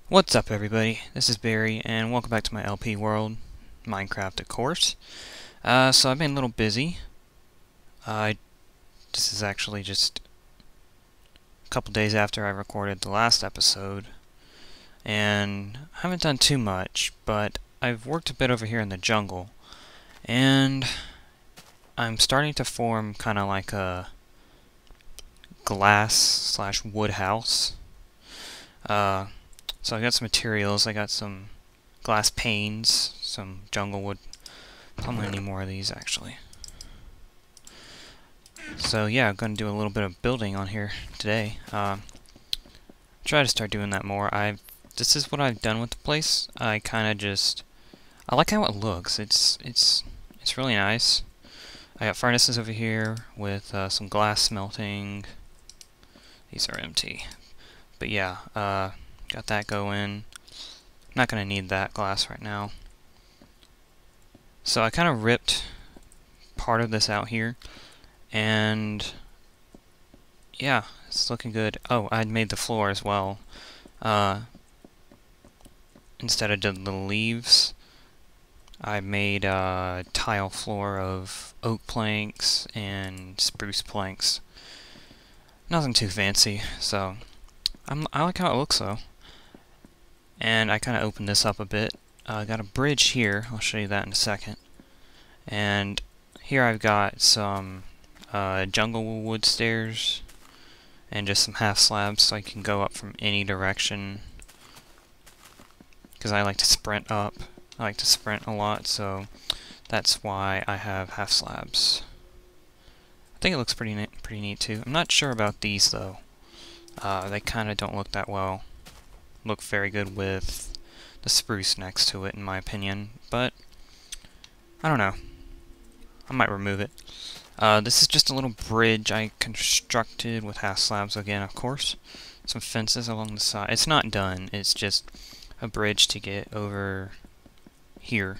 What's up, everybody? This is Barry, and welcome back to my LP world, Minecraft, of course. So I've been a little busy. This is actually just a couple days after I recorded the last episode, and I haven't done too much, but I've worked a bit over here in the jungle, and I'm starting to form kind of like a glass/wood house. So I got some materials. I got some glass panes, some jungle wood. Probably gonna need more of these actually. So yeah, I'm gonna do a little bit of building on here today. Try to start doing that more. This is what I've done with the place. I like how it looks. It's really nice. I got furnaces over here with some glass smelting. These are empty, but yeah, got that going. Not gonna need that glass right now. So I kind of ripped part of this out here, and yeah, it's looking good. Oh, I made the floor as well. Instead of the leaves, I made a tile floor of oak planks and spruce planks. Nothing too fancy, so I like how it looks though. And I kind of opened this up a bit. I got a bridge here. I'll show you that in a second. And here I've got some jungle wood stairs and just some half slabs so I can go up from any direction. Because I like to sprint up. I like to sprint a lot, so that's why I have half slabs. I think it looks pretty neat too. I'm not sure about these though. They kind of don't look that well. Look very good with the spruce next to it, in my opinion, but I don't know. I might remove it. This is just a little bridge I constructed with half slabs again, of course. Some fences along the side. It's not done. It's just a bridge to get over here.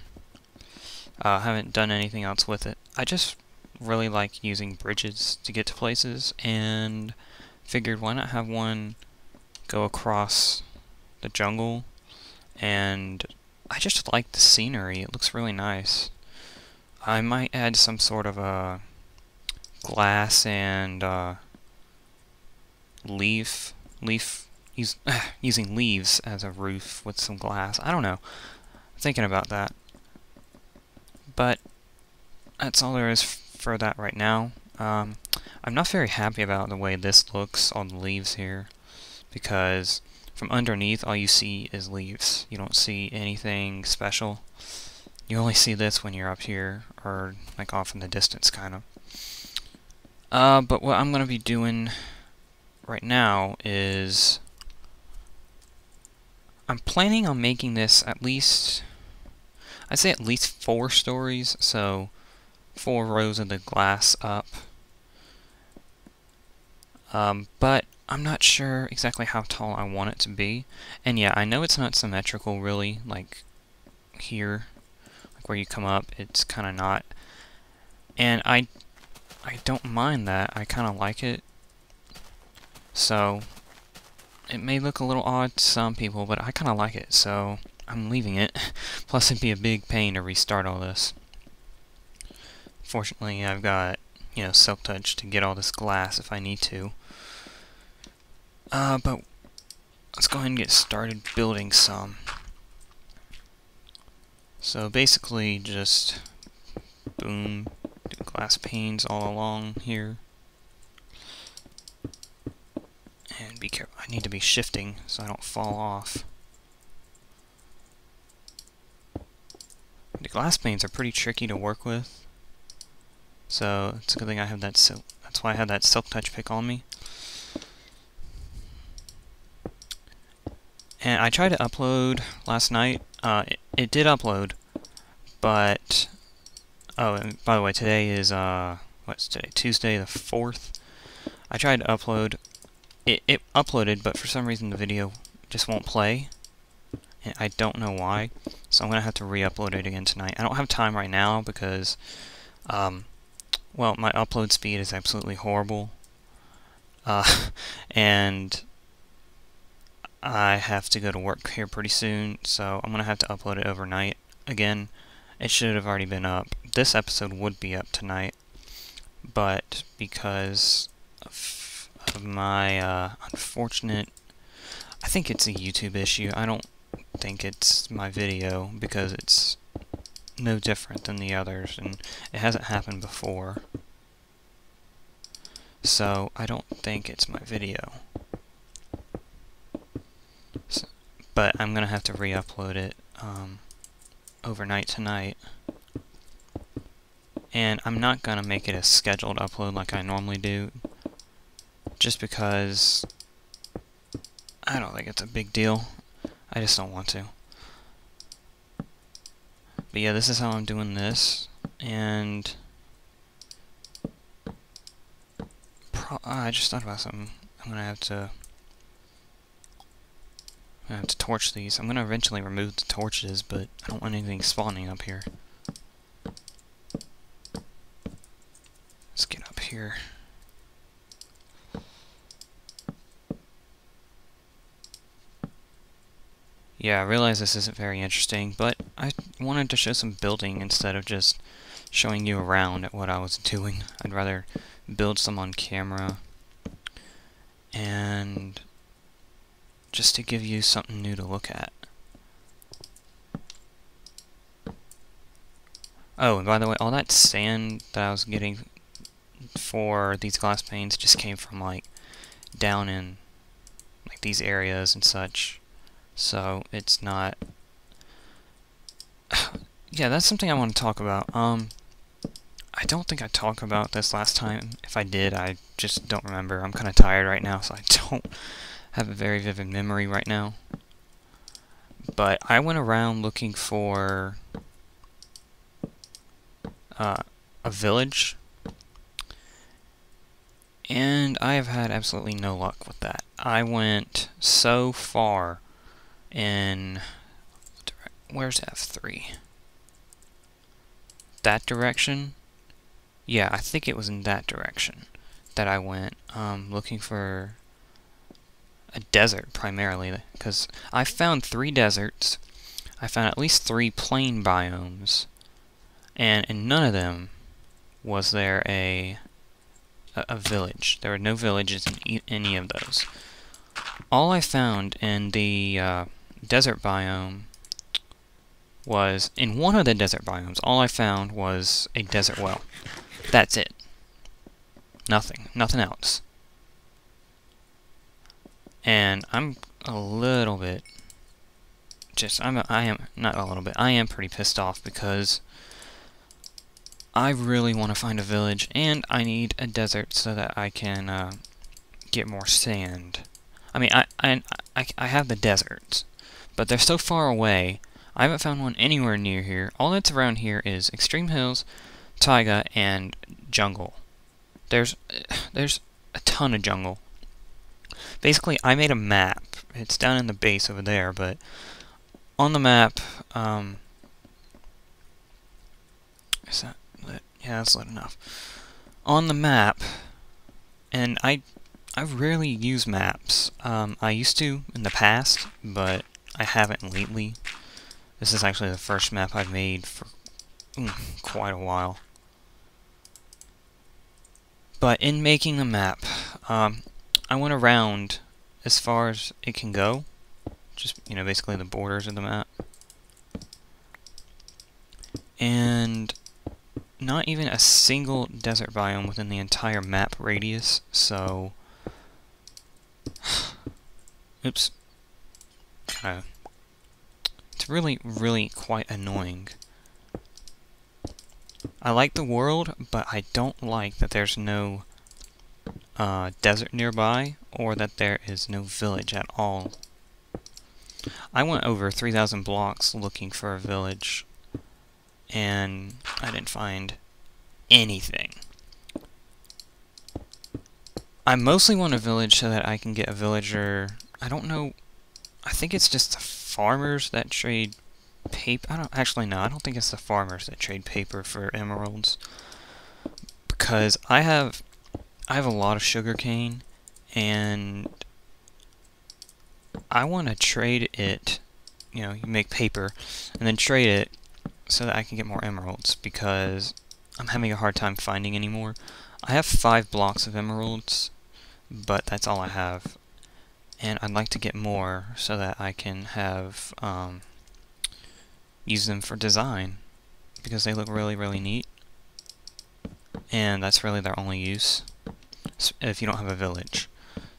I haven't done anything else with it. I just really like using bridges to get to places, and figured why not have one go across the jungle. And I just like the scenery. It looks really nice. I might add some sort of a glass and using leaves as a roof with some glass. I don't know. I'm thinking about that. But that's all there is for that right now. I'm not very happy about the way this looks on the leaves here, because from underneath all you see is leaves. You don't see anything special. You only see this when you're up here, or like off in the distance, kind of. But what I'm going to be doing right now is I'm planning on making this at least, I'd say at least 4 stories, so 4 rows of the glass up. But I'm not sure exactly how tall I want it to be. And yeah, I know it's not symmetrical really, like here, like where you come up, it's kind of not. And I don't mind that. I kind of like it. So it may look a little odd to some people, but I kind of like it, so I'm leaving it. Plus it'd be a big pain to restart all this. Fortunately, I've got, Silk Touch to get all this glass if I need to. But let's go ahead and get started building some. So basically just boom, do glass panes all along here. And be careful, I need to be shifting so I don't fall off. The glass panes are pretty tricky to work with, so it's a good thing I have that that's why I have that Silk Touch pick on me. And I tried to upload last night. It did upload, but oh, and by the way, today is what's today? Tuesday the 4th. I tried to upload. It uploaded, but for some reason the video just won't play. And I don't know why. So I'm gonna have to re-upload it again tonight. I don't have time right now because, well, my upload speed is absolutely horrible. And I have to go to work here pretty soon, so I'm going to have to upload it overnight. Again, it should have already been up. This episode would be up tonight, but because of my unfortunate... I think it's a YouTube issue. I don't think it's my video, because it's no different than the others, and it hasn't happened before. So, I don't think it's my video. So, but I'm going to have to re-upload it overnight tonight. And I'm not going to make it a scheduled upload like I normally do, just because I don't think it's a big deal. I just don't want to. But yeah, this is how I'm doing this, and I just thought about something. I'm gonna have to torch these. I'm gonna eventually remove the torches, but I don't want anything spawning up here. Let's get up here. Yeah, I realize this isn't very interesting, but I wanted to show some building instead of just showing you around at what I was doing. I'd rather build some on camera, and just to give you something new to look at. Oh, and by the way, all that sand that I was getting for these glass panes just came from, like, down in, like, these areas and such. So, it's not... Yeah, that's something I want to talk about. I don't think I talked about this last time. If I did, I just don't remember. I'm kind of tired right now, so I don't have a very vivid memory right now. But I went around looking for a village, and I have had absolutely no luck with that. I went so far in... Where's F3? That direction? Yeah, I think it was in that direction that I went, looking for a desert primarily, because I found 3 deserts, I found at least 3 plain biomes, and in none of them was there a village. There were no villages in any of those. All I found in the desert biome was, in one of the desert biomes, all I found was a desert well. That's it. Nothing else. And I'm a little bit, I am not a little bit, I am pretty pissed off, because I really want to find a village, and I need a desert so that I can get more sand. I mean, I have the deserts, but they're so far away. I haven't found one anywhere near here. All that's around here is extreme hills, taiga, and jungle. There's a ton of jungle. Basically, I made a map. It's down in the base over there, but on the map, is that lit? Yeah, that's lit enough. On the map, and I rarely use maps. I used to in the past, but I haven't lately. This is actually the first map I've made for quite a while. But in making the map, I went around as far as it can go. Just, basically the borders of the map. And not even a single desert biome within the entire map radius, so... Oops. It's really, really quite annoying. I like the world, but I don't like that there's no desert nearby, or that there is no village at all. I went over 3,000 blocks looking for a village, and I didn't find anything. I mostly want a village so that I can get a villager. I don't know, I think it's just the farmers that trade paper. I don't think it's the farmers that trade paper for emeralds, because I have a lot of sugarcane, and I want to trade it, you know, you make paper, and then trade it so that I can get more emeralds, because I'm having a hard time finding any more. I have 5 blocks of emeralds, but that's all I have. And I'd like to get more so that I can have, use them for design, because they look really, really neat. And that's really their only use, if you don't have a village.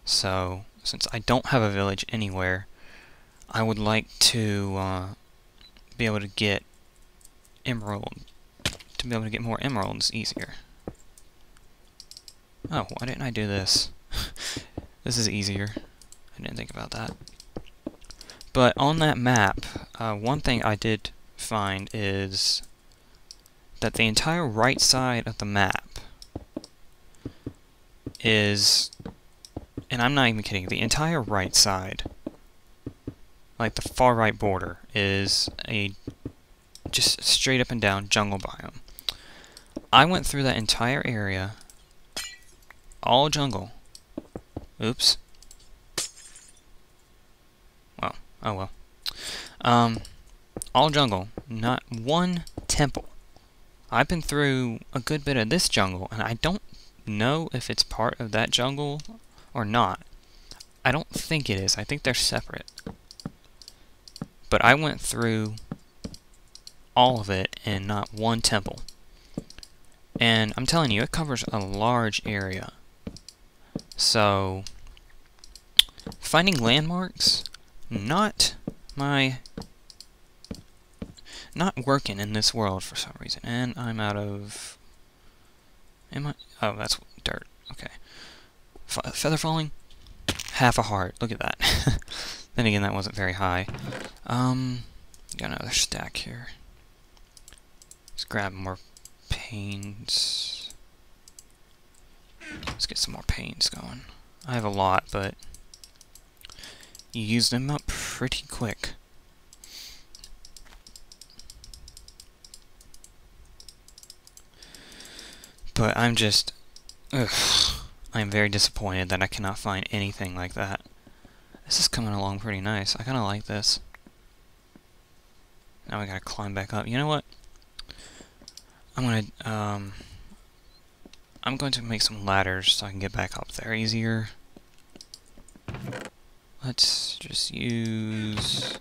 So, since I don't have a village anywhere, I would like to be able to get more emeralds easier. Oh, why didn't I do this? This is easier. I didn't think about that. But on that map, one thing I did find is that the entire right side of the map is, and I'm not even kidding, the entire right side, like the far right border, is a just straight up and down jungle biome. I went through that entire area, all jungle. Oops. Well, oh well. All jungle, not one temple. I've been through a good bit of this jungle, and I don't know if it's part of that jungle or not. I don't think it is. I think they're separate. But I went through all of it and not one temple. And I'm telling you, it covers a large area. So, finding landmarks, not working in this world for some reason. And I'm out of... Oh, that's dirt. Okay. Feather falling? Half a heart. Look at that. Then again, that wasn't very high. Got another stack here. Let's grab more panes. Let's get some more panes going. I have a lot, but you use them up pretty quick. But I'm just... I'm very disappointed that I cannot find anything like that. This is coming along pretty nice. I kind of like this. Now we gotta climb back up. You know what? I'm going to make some ladders so I can get back up there easier. Let's just use...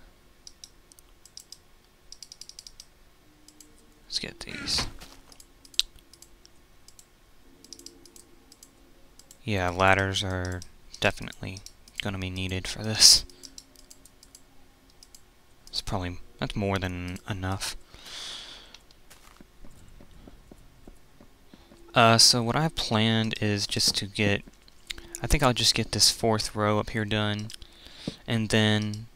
Let's get these. Yeah, ladders are definitely gonna be needed for this. That's more than enough. So what I've planned is just to get, I think I'll just get this 4th row up here done, and then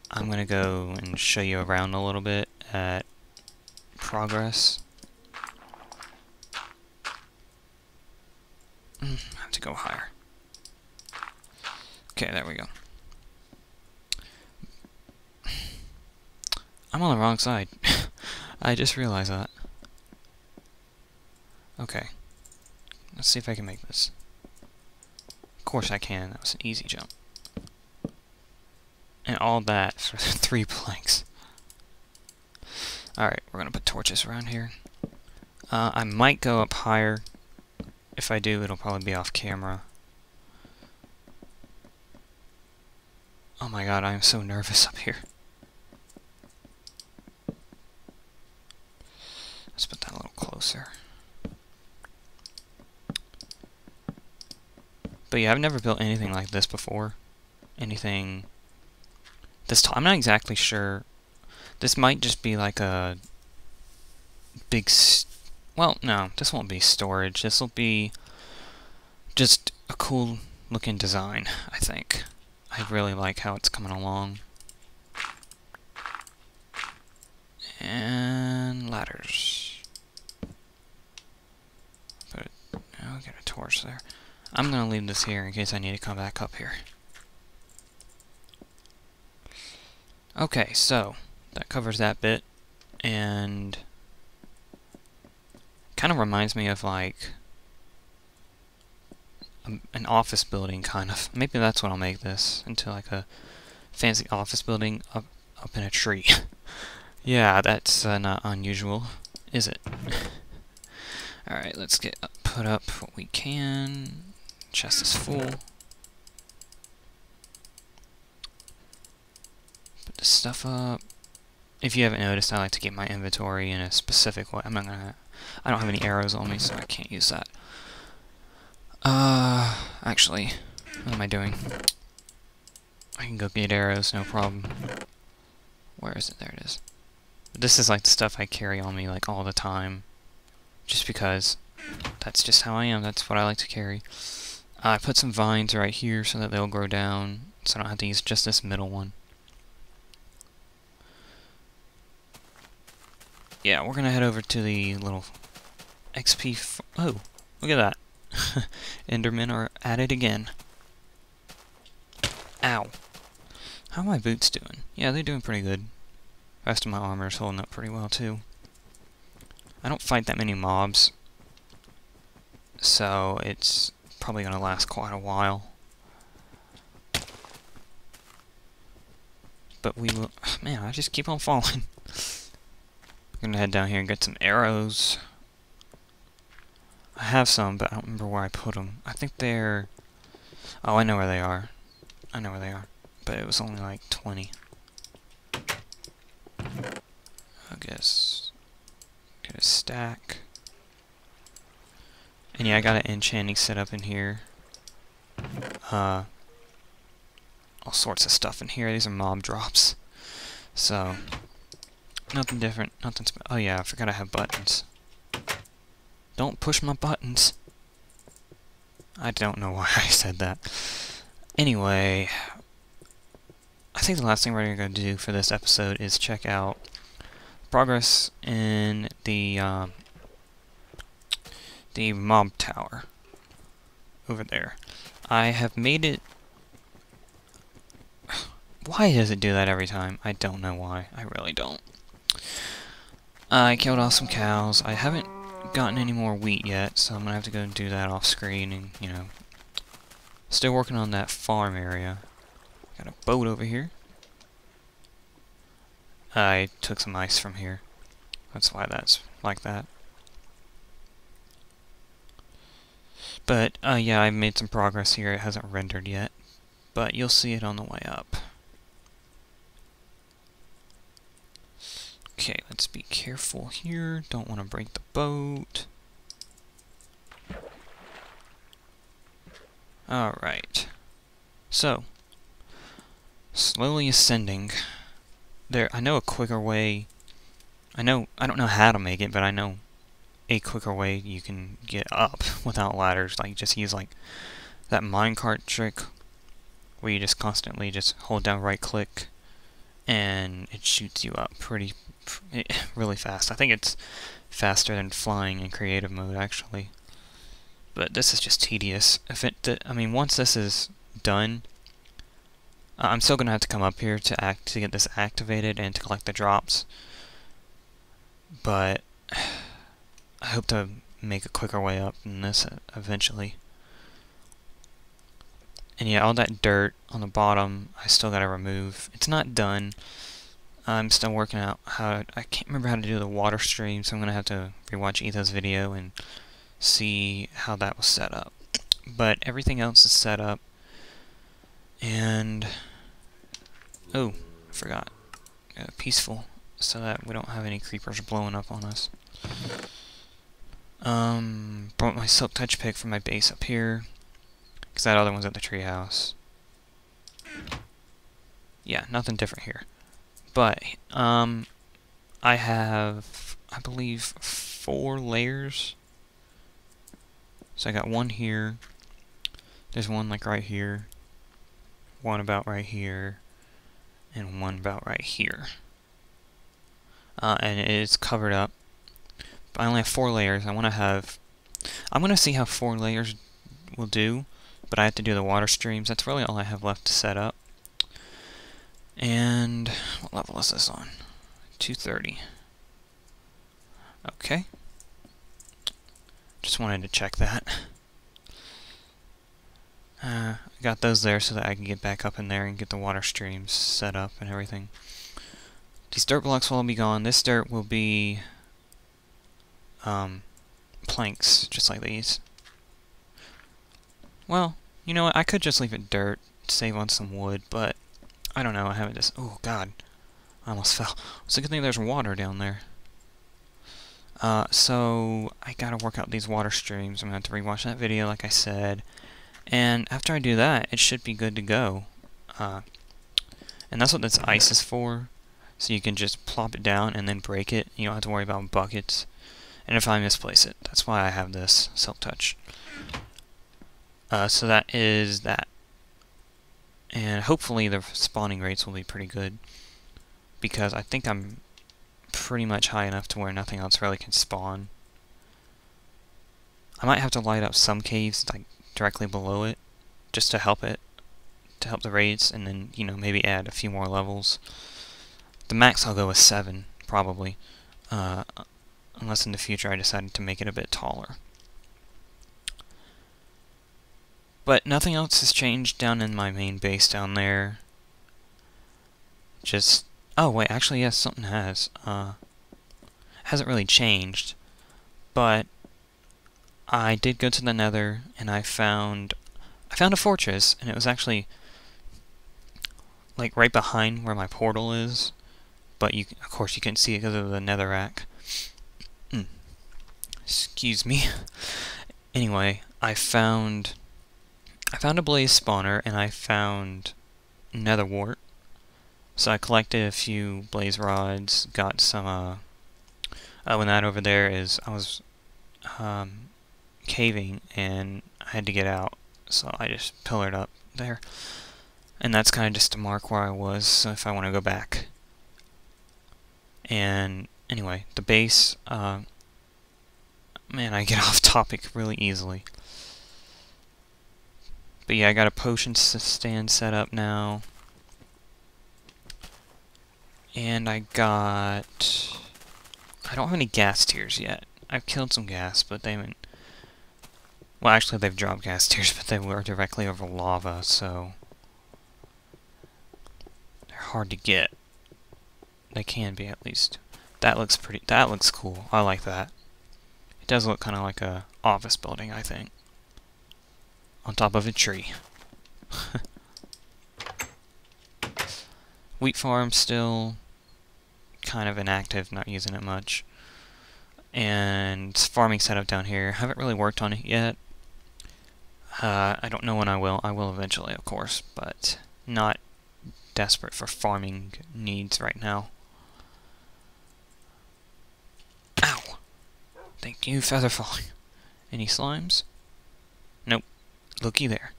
I'm gonna go and show you around a little bit at progress. I have to go higher. Okay, there we go. I'm on the wrong side. I just realized that. Okay. Let's see if I can make this. Of course I can. That was an easy jump. And all that for 3 planks. Alright, we're gonna put torches around here. I might go up higher. If I do, it'll probably be off camera. Oh my god, I am so nervous up here. Let's put that a little closer. But yeah, I've never built anything like this before. Anything this tall. I'm not exactly sure. This might just be like a big... Well, no, this won't be storage. This will be just a cool looking design, I think. I really like how it's coming along. And ladders. I'll get a torch there. I'm gonna leave this here in case I need to come back up here. Okay, so that covers that bit, and kind of reminds me of like an office building, kind of. Maybe that's what I'll make this into, like a fancy office building up in a tree. Yeah, that's not unusual, is it? Alright, let's put up what we can. Chest is full. Put this stuff up. If you haven't noticed, I like to keep my inventory in a specific way. I don't have any arrows on me, so I can't use that. Actually, what am I doing? I can go get arrows, no problem. Where is it? There it is. This is like the stuff I carry on me like all the time. Just because that's just how I am. That's what I like to carry. I put some vines right here so that they'll grow down, so I don't have to use just this middle one. Yeah, we're gonna head over to the little XP. Oh, look at that. Endermen are at it again. Ow. How are my boots doing? Yeah, they're doing pretty good. The rest of my armor is holding up pretty well, too. I don't fight that many mobs, so it's probably going to last quite a while. But we will... Man, I just keep on falling. I'm going to head down here and get some arrows. I have some, but I don't remember where I put them. I think they're... Oh, I know where they are. I know where they are. But it was only like 20. I guess... Get a stack. And yeah, I got an enchanting set up in here. All sorts of stuff in here. These are mob drops. So, nothing different. Oh yeah, I forgot I have buttons. Don't push my buttons. I don't know why I said that. Anyway, I think the last thing we're going to do for this episode is check out progress in the mob tower over there. I have made it... Why does it do that every time? I don't know why. I really don't. I killed off some cows. I haven't gotten any more wheat yet, so I'm gonna have to go and do that off screen, and, you know, still working on that farm area. Got a boat over here. I took some ice from here. That's why that's like that. But, yeah, I made some progress here. It hasn't rendered yet, but you'll see it on the way up. Okay, let's be careful here. Don't want to break the boat. Alright. So, slowly ascending. I know a quicker way. I don't know how to make it, but I know a quicker way you can get up without ladders. Like, just use like that minecart trick where you just constantly just hold down right click and it shoots you up really fast. I think it's faster than flying in creative mode, actually. But this is just tedious. I mean, once this is done, I'm still gonna have to come up here to get this activated and to collect the drops. But I hope to make a quicker way up than this eventually. And yeah, all that dirt on the bottom, I still gotta remove. It's not done. I'm still working out I can't remember how to do the water stream, so I'm gonna have to rewatch Ethan's video and see how that was set up. But everything else is set up. And oh, I forgot. Peaceful, so that we don't have any creepers blowing up on us. Brought my silk touch pick from my base up here, because that other one's at the treehouse. Yeah, nothing different here. But, I have, I believe, 4 layers. So I got one here. There's one like right here. One about right here. And one about right here. And it is covered up. But I only have 4 layers. I'm gonna see how 4 layers will do. But I have to do the water streams. That's really all I have left to set up. And what level is this on? 230. Okay. Just wanted to check that. got those there so that I can get back up in there and get the water streams set up and everything. These dirt blocks will all be gone. This dirt will be planks, just like these. Well, you know what? I could just leave it dirt, save on some wood, but I don't know. I haven't just... Oh, God. I almost fell. It's a good thing there's water down there. So I gotta work out these water streams. I'm gonna have to rewatch that video, like I said. And after I do that, it should be good to go. And that's what this ice is for. So you can just plop it down and then break it. You don't have to worry about buckets. And if I misplace it, that's why I have this silk touch. So that is that. And hopefully the spawning rates will be pretty good, because I think I'm pretty much high enough to where nothing else really can spawn. I might have to light up some caves like directly below it, just to help it, to help the raids, and then, you know, maybe add a few more levels. The max I'll go with 7, probably, unless in the future I decided to make it a bit taller. But nothing else has changed down in my main base down there. Just... Oh, wait, actually, yes, something has. Hasn't really changed. But I did go to the Nether, and I found a fortress, and it was actually like right behind where my portal is. But you, of course, you couldn't see it because of the netherrack. Excuse me. Anyway, I found a blaze spawner, and I found nether wart. So I collected a few blaze rods, got some, when that over there is, I was, caving, and I had to get out, so I just pillared up there. And that's kind of just to mark where I was, so if I want to go back. And, anyway, the base, man, I get off topic really easily. But yeah, I got a potion stand set up now. And I don't have any gas tiers yet. I've killed some gas, but they haven't... Well, actually, they've dropped gas tiers, but they were directly over lava, so... They're hard to get. They can be, at least. That looks cool. I like that. It does look kind of like a office building, I think. On top of a tree. Wheat farm still kind of inactive, not using it much. And farming setup down here, haven't really worked on it yet. I don't know when I will. I will eventually, of course, but not desperate for farming needs right now. Ow! Thank you, feather falling. Any slimes? Nope. Looky there.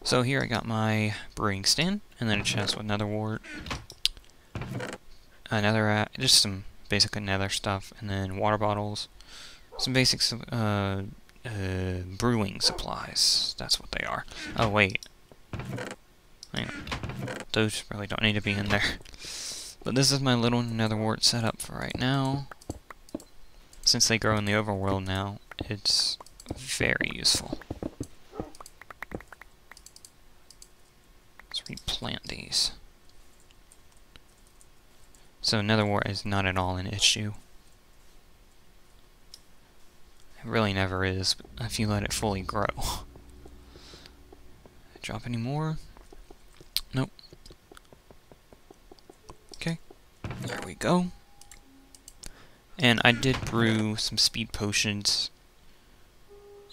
So here I got my brewing stand, and then a chest with nether wart, just some basic nether stuff, and then water bottles, some basic brewing supplies. That's what they are. Oh wait, hang on. Those really don't need to be in there. But this is my little nether wart setup for right now. Since they grow in the overworld now, it's very useful. Let's replant these. So nether wart is not at all an issue. It really never is, if you let it fully grow. Drop any more? Nope. Okay, there we go. And I did brew some speed potions.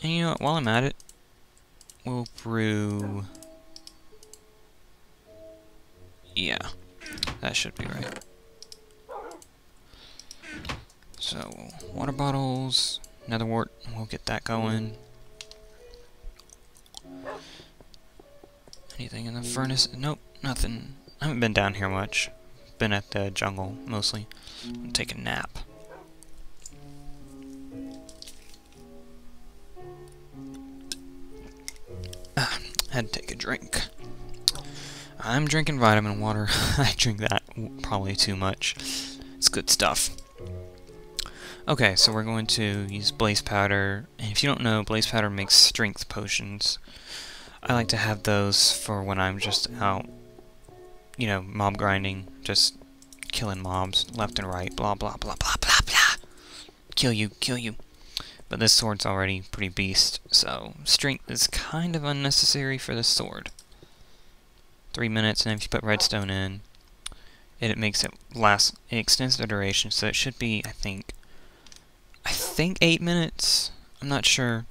And you know what, while I'm at it, we'll brew... Yeah, that should be right. So, water bottles, nether wart, we'll get that going. Anything in the furnace? Nope, nothing. I haven't been down here much. Been at the jungle, mostly. I'm gonna take a nap. Had to take a drink. I'm drinking vitamin water. I drink that probably too much. It's good stuff. Okay, so we're going to use blaze powder, and if you don't know, blaze powder makes strength potions. I like to have those for when I'm just out, you know, mob grinding, just killing mobs left and right, blah blah blah blah blah blah. Kill you, kill you. But this sword's already pretty beast, so strength is kind of unnecessary for this sword. 3 minutes, and if you put redstone in, it makes it last, it extends the duration, so it should be, I think 8 minutes? I'm not sure.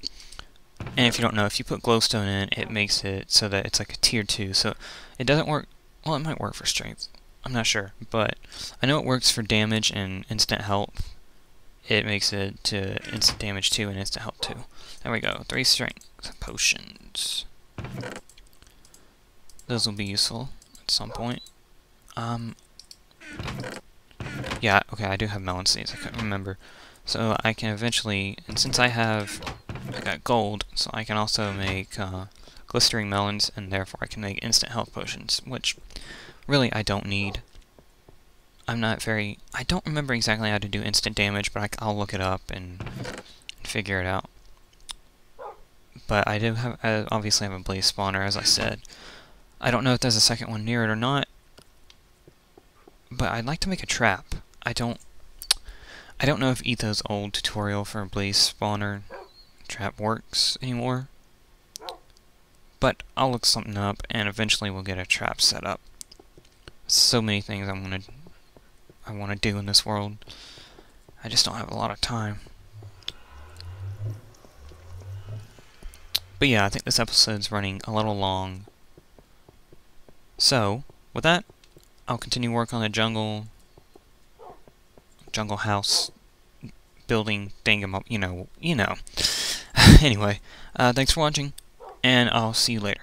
And if you don't know, if you put glowstone in, it makes it so that it's like a tier 2, so it doesn't work, well, it might work for strength. I'm not sure, but I know it works for damage and instant health. It makes it to instant damage 2 and instant health 2. There we go, 3 strength potions. Those will be useful at some point. Yeah, okay, I do have melon seeds, I couldn't remember. So I can eventually, and since I got gold, so I can also make glistering melons, and therefore I can make instant health potions, which really I don't need. I don't remember exactly how to do instant damage, but I'll look it up and figure it out. But I do have, I obviously have a blaze spawner, as I said. I don't know if there's a second one near it or not, but I'd like to make a trap. I don't know if Etho's old tutorial for a blaze spawner trap works anymore, but I'll look something up, and eventually we'll get a trap set up. So many things I want to do in this world. I just don't have a lot of time. But yeah, I think this episode's running a little long. So, with that, I'll continue work on the jungle house building thing, you know. Anyway, thanks for watching, and I'll see you later.